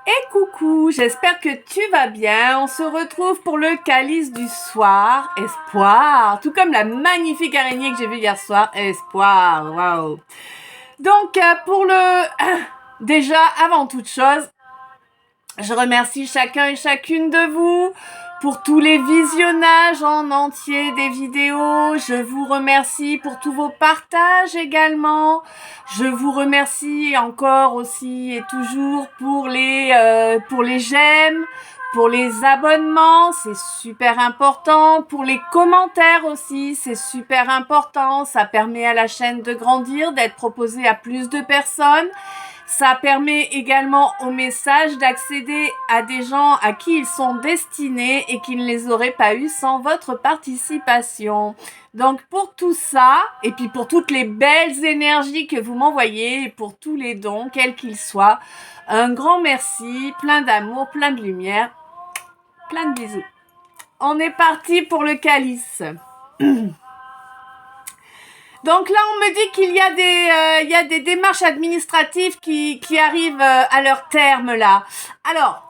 Et coucou, j'espère que tu vas bien. On se retrouve pour le calice du soir. Espoir, tout comme la magnifique araignée que j'ai vue hier soir. Espoir, waouh. Donc, déjà, avant toute chose, je remercie chacun et chacune de vous pour tous les visionnages en entier des vidéos. Je vous remercie pour tous vos partages également. Je vous remercie encore aussi et toujours pour les j'aime, pour les abonnements, c'est super important. Pour les commentaires aussi, c'est super important. Ça permet à la chaîne de grandir, d'être proposée à plus de personnes. Ça permet également aux messages d'accéder à des gens à qui ils sont destinés et qui ne les auraient pas eus sans votre participation. Donc pour tout ça, et puis pour toutes les belles énergies que vous m'envoyez, et pour tous les dons, quels qu'ils soient, un grand merci, plein d'amour, plein de lumière, plein de bisous. On est parti pour le calice. Donc là, on me dit qu'il y a des démarches administratives qui arrivent à leur terme là. Alors,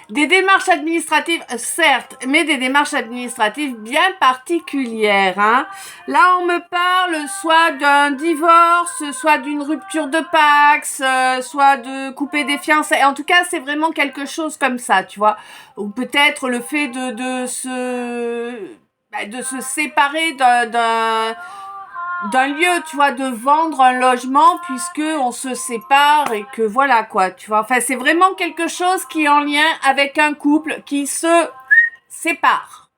des démarches administratives, certes, mais des démarches administratives bien particulières. Hein. Là, on me parle soit d'un divorce, soit d'une rupture de Pax, soit de couper des fiançailles. En tout cas, c'est vraiment quelque chose comme ça, tu vois. Ou peut-être le fait de se séparer d'un lieu, tu vois, de vendre un logement puisque on se sépare et que voilà quoi, tu vois. Enfin, c'est vraiment quelque chose qui est en lien avec un couple qui se sépare.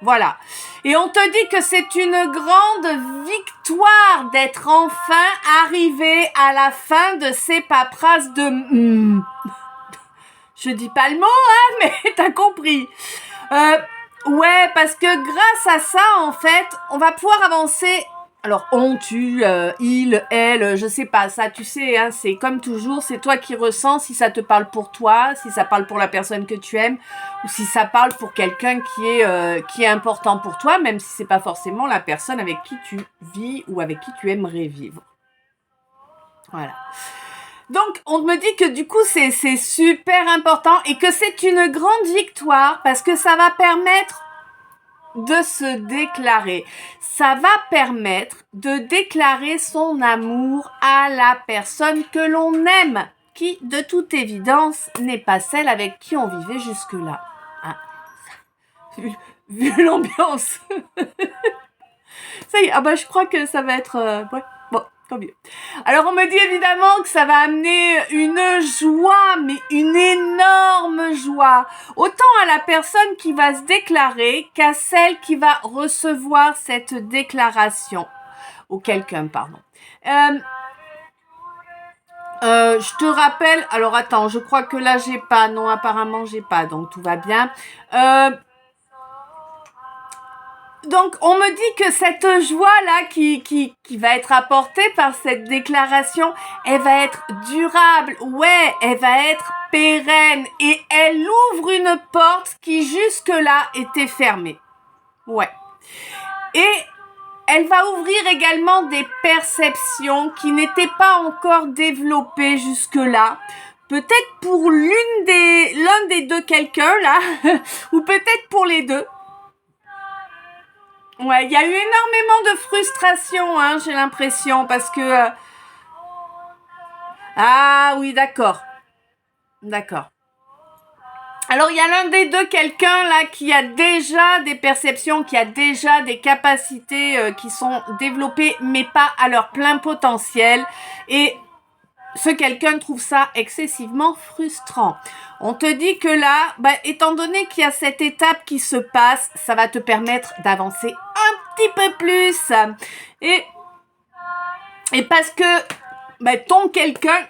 Voilà. Et on te dit que c'est une grande victoire d'être enfin arrivé à la fin de ces paperasses de... Je dis pas le mot, hein, mais t'as compris. Ouais, parce que grâce à ça, en fait, on va pouvoir avancer. Alors, il, elle, je sais pas, ça, tu sais, hein, c'est comme toujours, c'est toi qui ressens si ça te parle pour toi, si ça parle pour la personne que tu aimes, ou si ça parle pour quelqu'un qui est important pour toi, même si c'est pas forcément la personne avec qui tu vis ou avec qui tu aimerais vivre. Voilà. Donc, on me dit que du coup, c'est super important et que c'est une grande victoire parce que ça va permettre de se déclarer. Ça va permettre de déclarer son amour à la personne que l'on aime, qui, de toute évidence, n'est pas celle avec qui on vivait jusque-là. Hein. Vu l'ambiance. Ça y est, je crois que ça va être... ouais. Bon, tant mieux. Alors, on me dit évidemment que ça va amener une joie, mais une énorme joie. Autant à la personne qui va se déclarer qu'à celle qui va recevoir cette déclaration. Ou quelqu'un, pardon. Je te rappelle... Alors, attends, je crois que là, j'ai pas. Non, apparemment, j'ai pas. Donc, tout va bien. Donc, on me dit que cette joie-là qui va être apportée par cette déclaration, elle va être durable, ouais, elle va être pérenne et elle ouvre une porte qui jusque-là était fermée. Ouais. Et elle va ouvrir également des perceptions qui n'étaient pas encore développées jusque-là. Peut-être pour l'un des deux quelqu'un, là, ou peut-être pour les deux. Ouais, il y a eu énormément de frustration, hein, j'ai l'impression, parce que... Ah oui, d'accord. D'accord. Alors, il y a l'un des deux, quelqu'un là, qui a déjà des perceptions, qui a déjà des capacités qui sont développées, mais pas à leur plein potentiel. Et ce quelqu'un trouve ça excessivement frustrant. On te dit que là, étant donné qu'il y a cette étape qui se passe, ça va te permettre d'avancer un petit peu plus. Et parce que ton quelqu'un...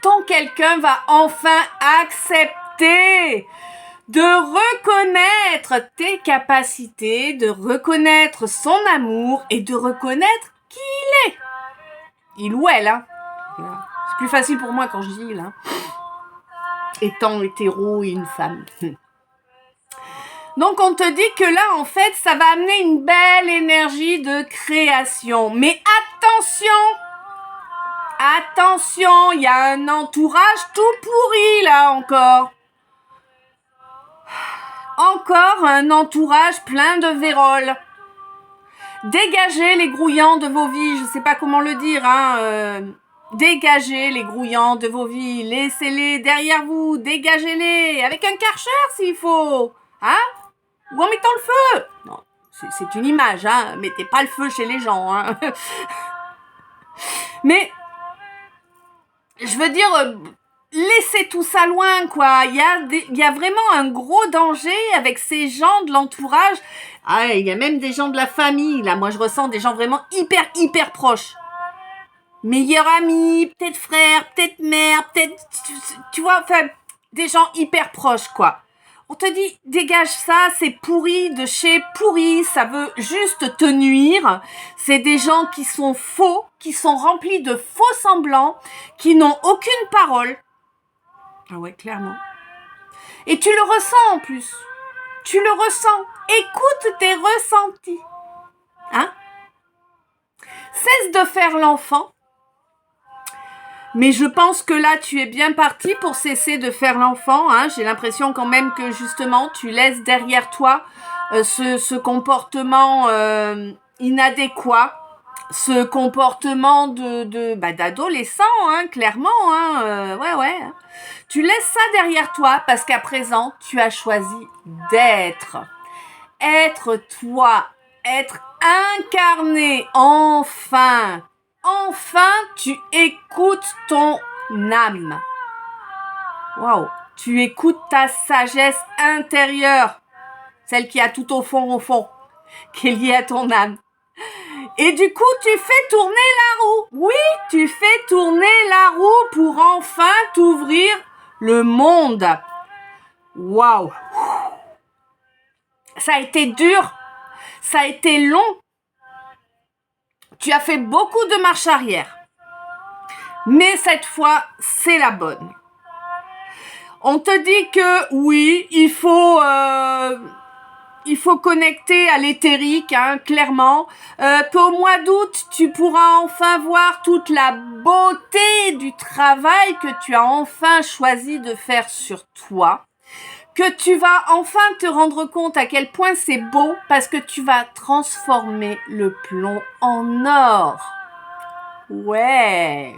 Ton quelqu'un va enfin accepter de reconnaître tes capacités, de reconnaître son amour et de reconnaître qui il est. Il ou elle, hein. C'est plus facile pour moi quand je dis il, hein. Étant hétéro et une femme. Donc on te dit que là, en fait, ça va amener une belle énergie de création. Mais attention, il y a un entourage tout pourri là encore. Encore un entourage plein de vérole. Dégagez les grouillants de vos vies, je sais pas comment le dire, dégagez les grouillants de vos vies, laissez-les derrière vous, dégagez-les, avec un karcher s'il faut, ou en mettant le feu. Non, c'est une image, mettez pas le feu chez les gens, Mais, je veux dire, laissez tout ça loin, quoi. Il y a vraiment un gros danger avec ces gens de l'entourage. Il y a même des gens de la famille, là. Moi, je ressens des gens vraiment hyper proches. Meilleurs amis, peut-être frère, peut-être mère, peut-être, tu vois, enfin, des gens hyper proches, quoi. On te dit, dégage ça, c'est pourri de chez pourri, ça veut juste te nuire. C'est des gens qui sont faux, qui sont remplis de faux semblants, qui n'ont aucune parole. Ah ouais, clairement. Et tu le ressens en plus. Tu le ressens. Écoute tes ressentis. Cesse de faire l'enfant. Mais je pense que là, tu es bien parti pour cesser de faire l'enfant. J'ai l'impression quand même que justement, tu laisses derrière toi ce comportement inadéquat, ce comportement d'adolescent, clairement. Ouais. Tu laisses ça derrière toi parce qu'à présent, tu as choisi d'être toi, être incarné, enfin, tu écoutes ton âme. Waouh, tu écoutes ta sagesse intérieure, celle qui a tout au fond, qui est liée à ton âme. Et du coup, tu fais tourner la roue. Oui, tu fais tourner la roue pour enfin t'ouvrir le monde. Waouh. Ça a été dur. Ça a été long. Tu as fait beaucoup de marche arrière. Mais cette fois, c'est la bonne. On te dit que oui, il faut connecter à l'éthérique, clairement. Qu'au mois d'août, tu pourras enfin voir toute la beauté du travail que tu as enfin choisi de faire sur toi. Que tu vas enfin te rendre compte à quel point c'est beau parce que tu vas transformer le plomb en or. Ouais.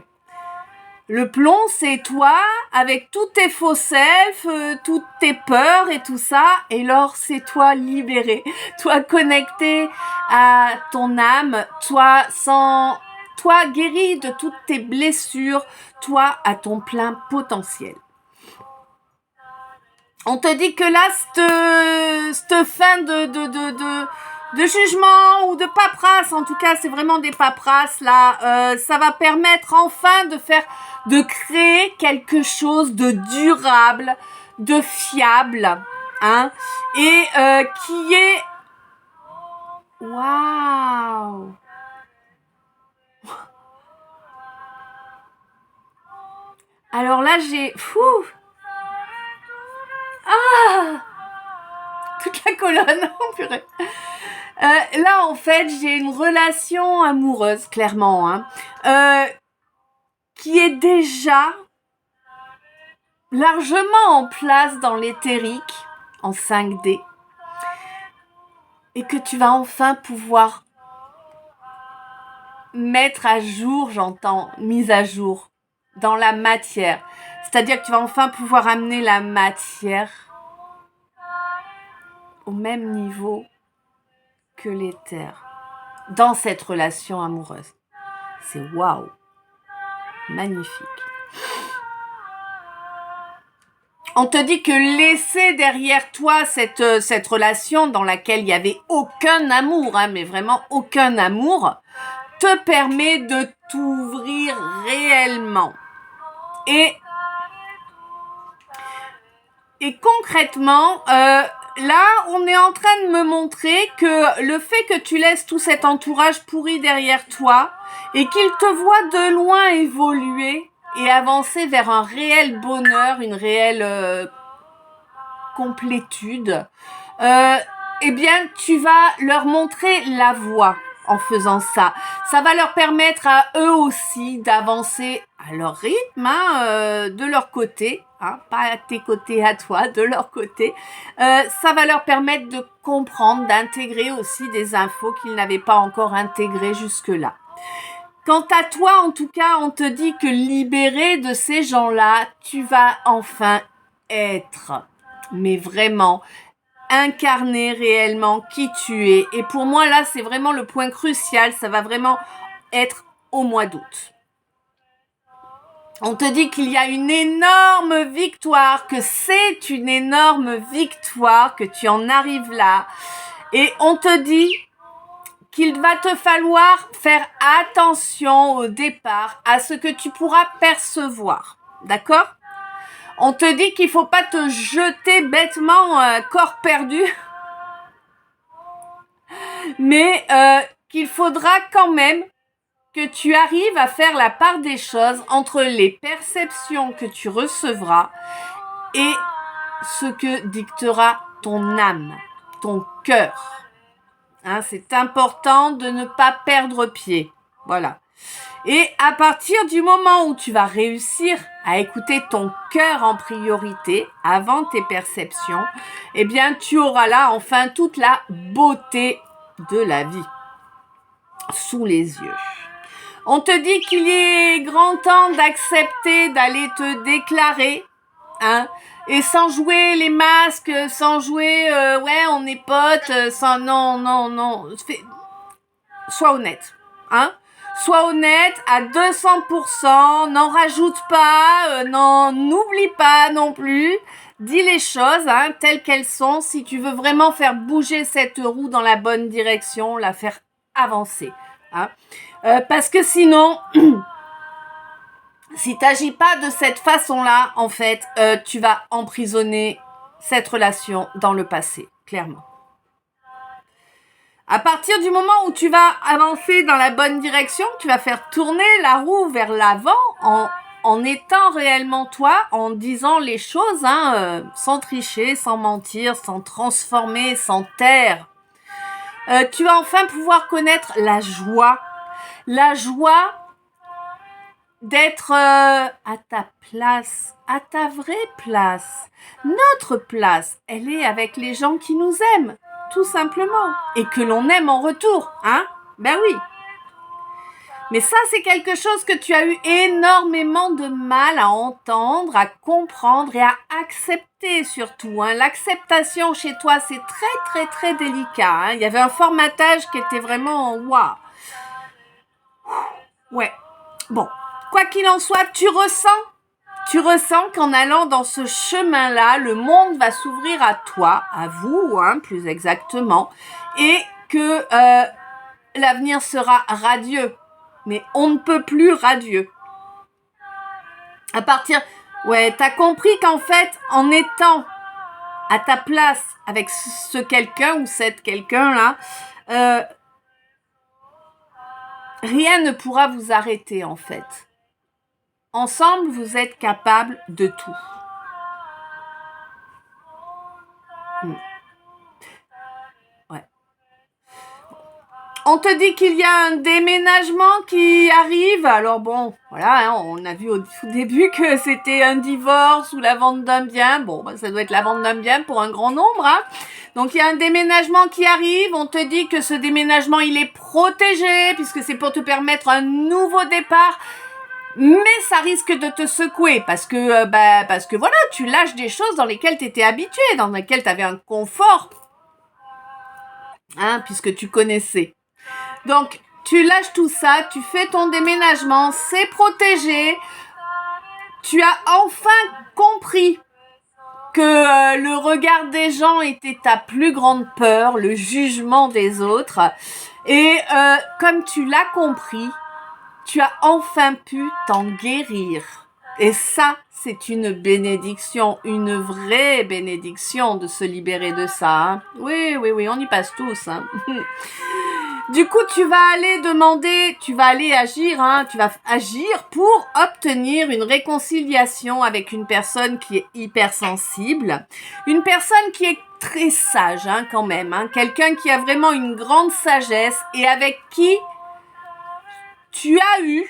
Le plomb, c'est toi avec tous tes faux selfs, toutes tes peurs et tout ça. Et l'or, c'est toi libéré, toi connecté à ton âme, toi guéri de toutes tes blessures, toi à ton plein potentiel. On te dit que là, cette fin de jugement ou de paperasse, en tout cas, c'est vraiment des paperasses, là, ça va permettre enfin de créer quelque chose de durable, de fiable, et qui est... Waouh! Alors là, j'ai... toute la colonne, purée. Là, en fait, j'ai une relation amoureuse, clairement, qui est déjà largement en place dans l'éthérique, en 5D, et que tu vas enfin pouvoir mettre à jour, mise à jour, dans la matière. C'est-à-dire que tu vas enfin pouvoir amener la matière au même niveau que l'éther dans cette relation amoureuse. C'est waouh, magnifique. On te dit que laisser derrière toi cette relation dans laquelle il n'y avait aucun amour, mais vraiment aucun amour, te permet de t'ouvrir réellement. Et concrètement, là, on est en train de me montrer que le fait que tu laisses tout cet entourage pourri derrière toi et qu'il te voit de loin évoluer et avancer vers un réel bonheur, une réelle complétude, eh bien, tu vas leur montrer la voie en faisant ça. Ça va leur permettre à eux aussi d'avancer à leur rythme, de leur côté, pas à tes côtés à toi, de leur côté. Ça va leur permettre de comprendre, d'intégrer aussi des infos qu'ils n'avaient pas encore intégrées jusque-là. Quant à toi, en tout cas, on te dit que libéré de ces gens-là, tu vas enfin être, mais vraiment, incarner réellement qui tu es. Et pour moi, là, c'est vraiment le point crucial. Ça va vraiment être au mois d'août. On te dit qu'il y a une énorme victoire, que c'est une énorme victoire, que tu en arrives là. Et on te dit qu'il va te falloir faire attention au départ à ce que tu pourras percevoir. D'accord ? On te dit qu'il faut pas te jeter bêtement corps perdu, mais qu'il faudra quand même que tu arrives à faire la part des choses entre les perceptions que tu recevras et ce que dictera ton âme, ton cœur. C'est important de ne pas perdre pied. Voilà. Et à partir du moment où tu vas réussir à écouter ton cœur en priorité avant tes perceptions, eh bien, tu auras là enfin toute la beauté de la vie sous les yeux. On te dit qu'il est grand temps d'accepter d'aller te déclarer, et sans jouer les masques, sans jouer, ouais, on est potes, sans, non. Sois honnête, Sois honnête à 200%, n'en rajoute pas, n'oublie pas non plus. Dis les choses telles qu'elles sont si tu veux vraiment faire bouger cette roue dans la bonne direction, la faire avancer. Parce que sinon, si tu n'agis pas de cette façon-là, en fait, tu vas emprisonner cette relation dans le passé, clairement. À partir du moment où tu vas avancer dans la bonne direction, tu vas faire tourner la roue vers l'avant en étant réellement toi, en disant les choses, sans tricher, sans mentir, sans transformer, sans taire. Tu vas enfin pouvoir connaître la joie d'être à ta place, à ta vraie place. Notre place, elle est avec les gens qui nous aiment. Tout simplement. Et que l'on aime en retour, Ben oui. Mais ça, c'est quelque chose que tu as eu énormément de mal à entendre, à comprendre et à accepter surtout. L'acceptation chez toi, c'est très, très, très délicat. Il y avait un formatage qui était vraiment waouh. Ouais. Bon. Quoi qu'il en soit, tu ressens qu'en allant dans ce chemin-là, le monde va s'ouvrir à toi, à vous, plus exactement, et que l'avenir sera radieux. Mais on ne peut plus radieux. T'as compris qu'en fait, en étant à ta place avec ce quelqu'un ou cette quelqu'un-là, rien ne pourra vous arrêter, en fait. Ensemble, vous êtes capables de tout. Ouais. On te dit qu'il y a un déménagement qui arrive. Alors bon, voilà, on a vu au début que c'était un divorce ou la vente d'un bien. Bon, ça doit être la vente d'un bien pour un grand nombre. Donc, il y a un déménagement qui arrive. On te dit que ce déménagement, il est protégé puisque c'est pour te permettre un nouveau départ. Mais ça risque de te secouer parce que voilà, tu lâches des choses dans lesquelles tu étais habitué, dans lesquelles tu avais un confort, puisque tu connaissais. Donc, tu lâches tout ça, tu fais ton déménagement, c'est protégé. Tu as enfin compris que le regard des gens était ta plus grande peur, le jugement des autres. Et comme tu l'as compris, tu as enfin pu t'en guérir. Et ça, c'est une bénédiction, une vraie bénédiction de se libérer de ça. Oui, on y passe tous. Du coup, tu vas aller agir, hein, tu vas agir pour obtenir une réconciliation avec une personne qui est hypersensible, une personne qui est très sage, hein, quand même, hein, quelqu'un qui a vraiment une grande sagesse et avec qui tu as eu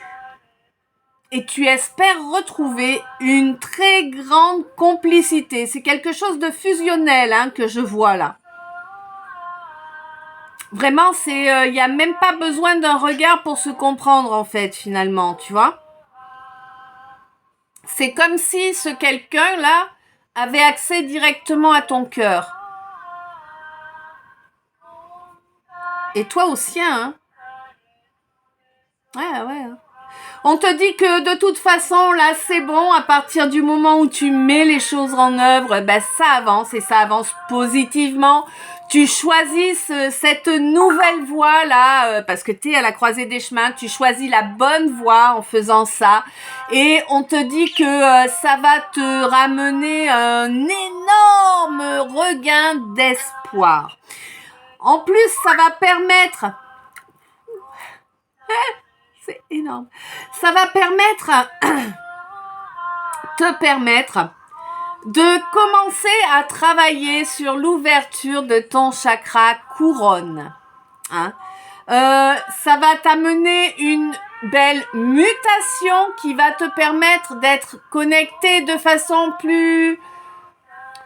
et tu espères retrouver une très grande complicité. C'est quelque chose de fusionnel, hein, que je vois là. Vraiment, il y a même pas besoin d'un regard pour se comprendre, en fait, finalement, tu vois. C'est comme si ce quelqu'un-là avait accès directement à ton cœur. Et toi aussi, hein. Ouais. On te dit que de toute façon, là, c'est bon, à partir du moment où tu mets les choses en œuvre, ben, ça avance et ça avance positivement. Tu choisis cette nouvelle voie là, parce que tu es à la croisée des chemins, tu choisis la bonne voie en faisant ça. Et on te dit que ça va te ramener un énorme regain d'espoir. En plus, ça va permettre... C'est énorme. Ça va te permettre de commencer à travailler sur l'ouverture de ton chakra couronne. Hein? Ça va t'amener une belle mutation qui va te permettre d'être connecté de façon plus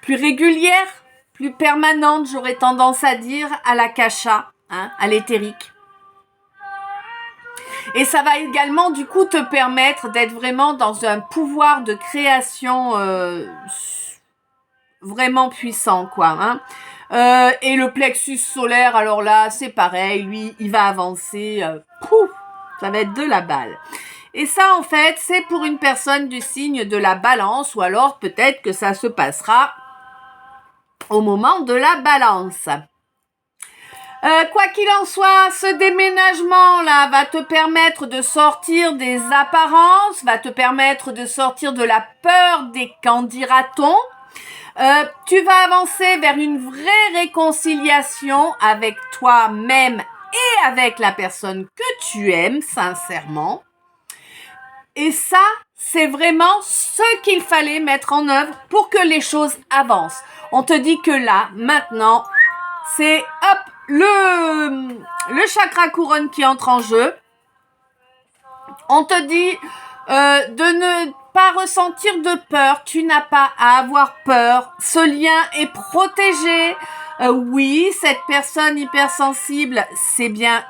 régulière, plus permanente, j'aurais tendance à dire, à l'akasha, hein, à l'éthérique. Et ça va également du coup te permettre d'être vraiment dans un pouvoir de création vraiment puissant, quoi. Hein. Et le plexus solaire, alors là, c'est pareil, lui, il va avancer, pouf, ça va être de la balle. Et ça, en fait, c'est pour une personne du signe de la Balance, ou alors peut-être que ça se passera au moment de la Balance. Quoi qu'il en soit, ce déménagement-là va te permettre de sortir des apparences, va te permettre de sortir de la peur des qu'en dira-t-on. Tu vas avancer vers une vraie réconciliation avec toi-même et avec la personne que tu aimes sincèrement. Et ça, c'est vraiment ce qu'il fallait mettre en œuvre pour que les choses avancent. On te dit que là, maintenant, c'est hop, le chakra couronne qui entre en jeu. On te dit de ne pas ressentir de peur. Tu n'as pas à avoir peur. Ce lien est protégé. Oui, cette personne hypersensible, c'est bien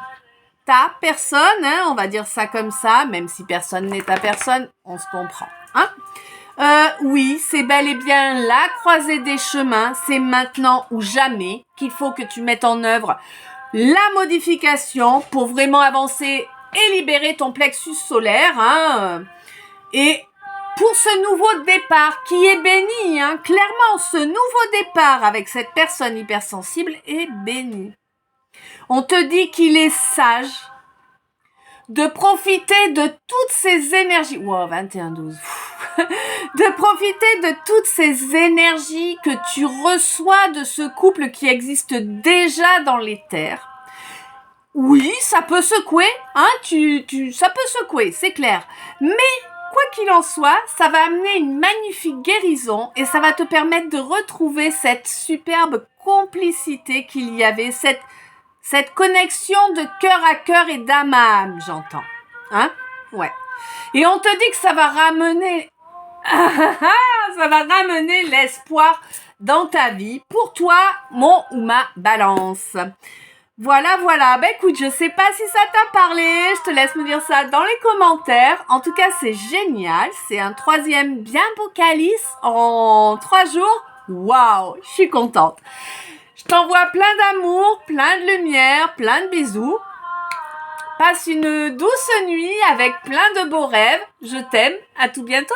ta personne, hein, on va dire ça comme ça, même si personne n'est ta personne, on se comprend. Hein. Oui, c'est bel et bien la croisée des chemins, c'est maintenant ou jamais qu'il faut que tu mettes en œuvre la modification pour vraiment avancer et libérer ton plexus solaire. Hein. Et pour ce nouveau départ qui est béni, hein, clairement, ce nouveau départ avec cette personne hypersensible est béni. On te dit qu'il est sage de profiter de toutes ces énergies. Wow, 21-12. De profiter de toutes ces énergies que tu reçois de ce couple qui existe déjà dans les terres. Oui, ça peut secouer, hein, ça peut secouer, c'est clair. Mais quoi qu'il en soit, ça va amener une magnifique guérison et ça va te permettre de retrouver cette superbe complicité qu'il y avait, cette connexion de cœur à cœur et d'âme à âme, j'entends. Hein? Ouais. Et on te dit que ça va ramener l'espoir dans ta vie pour toi, mon ou ma Balance. Voilà. Ben écoute, je sais pas si ça t'a parlé. Je te laisse me dire ça dans les commentaires. En tout cas, c'est génial. C'est un 3e bien beau calice en 3 jours. Waouh, je suis contente. Je t'envoie plein d'amour, plein de lumière, plein de bisous. Passe une douce nuit avec plein de beaux rêves. Je t'aime. À tout bientôt.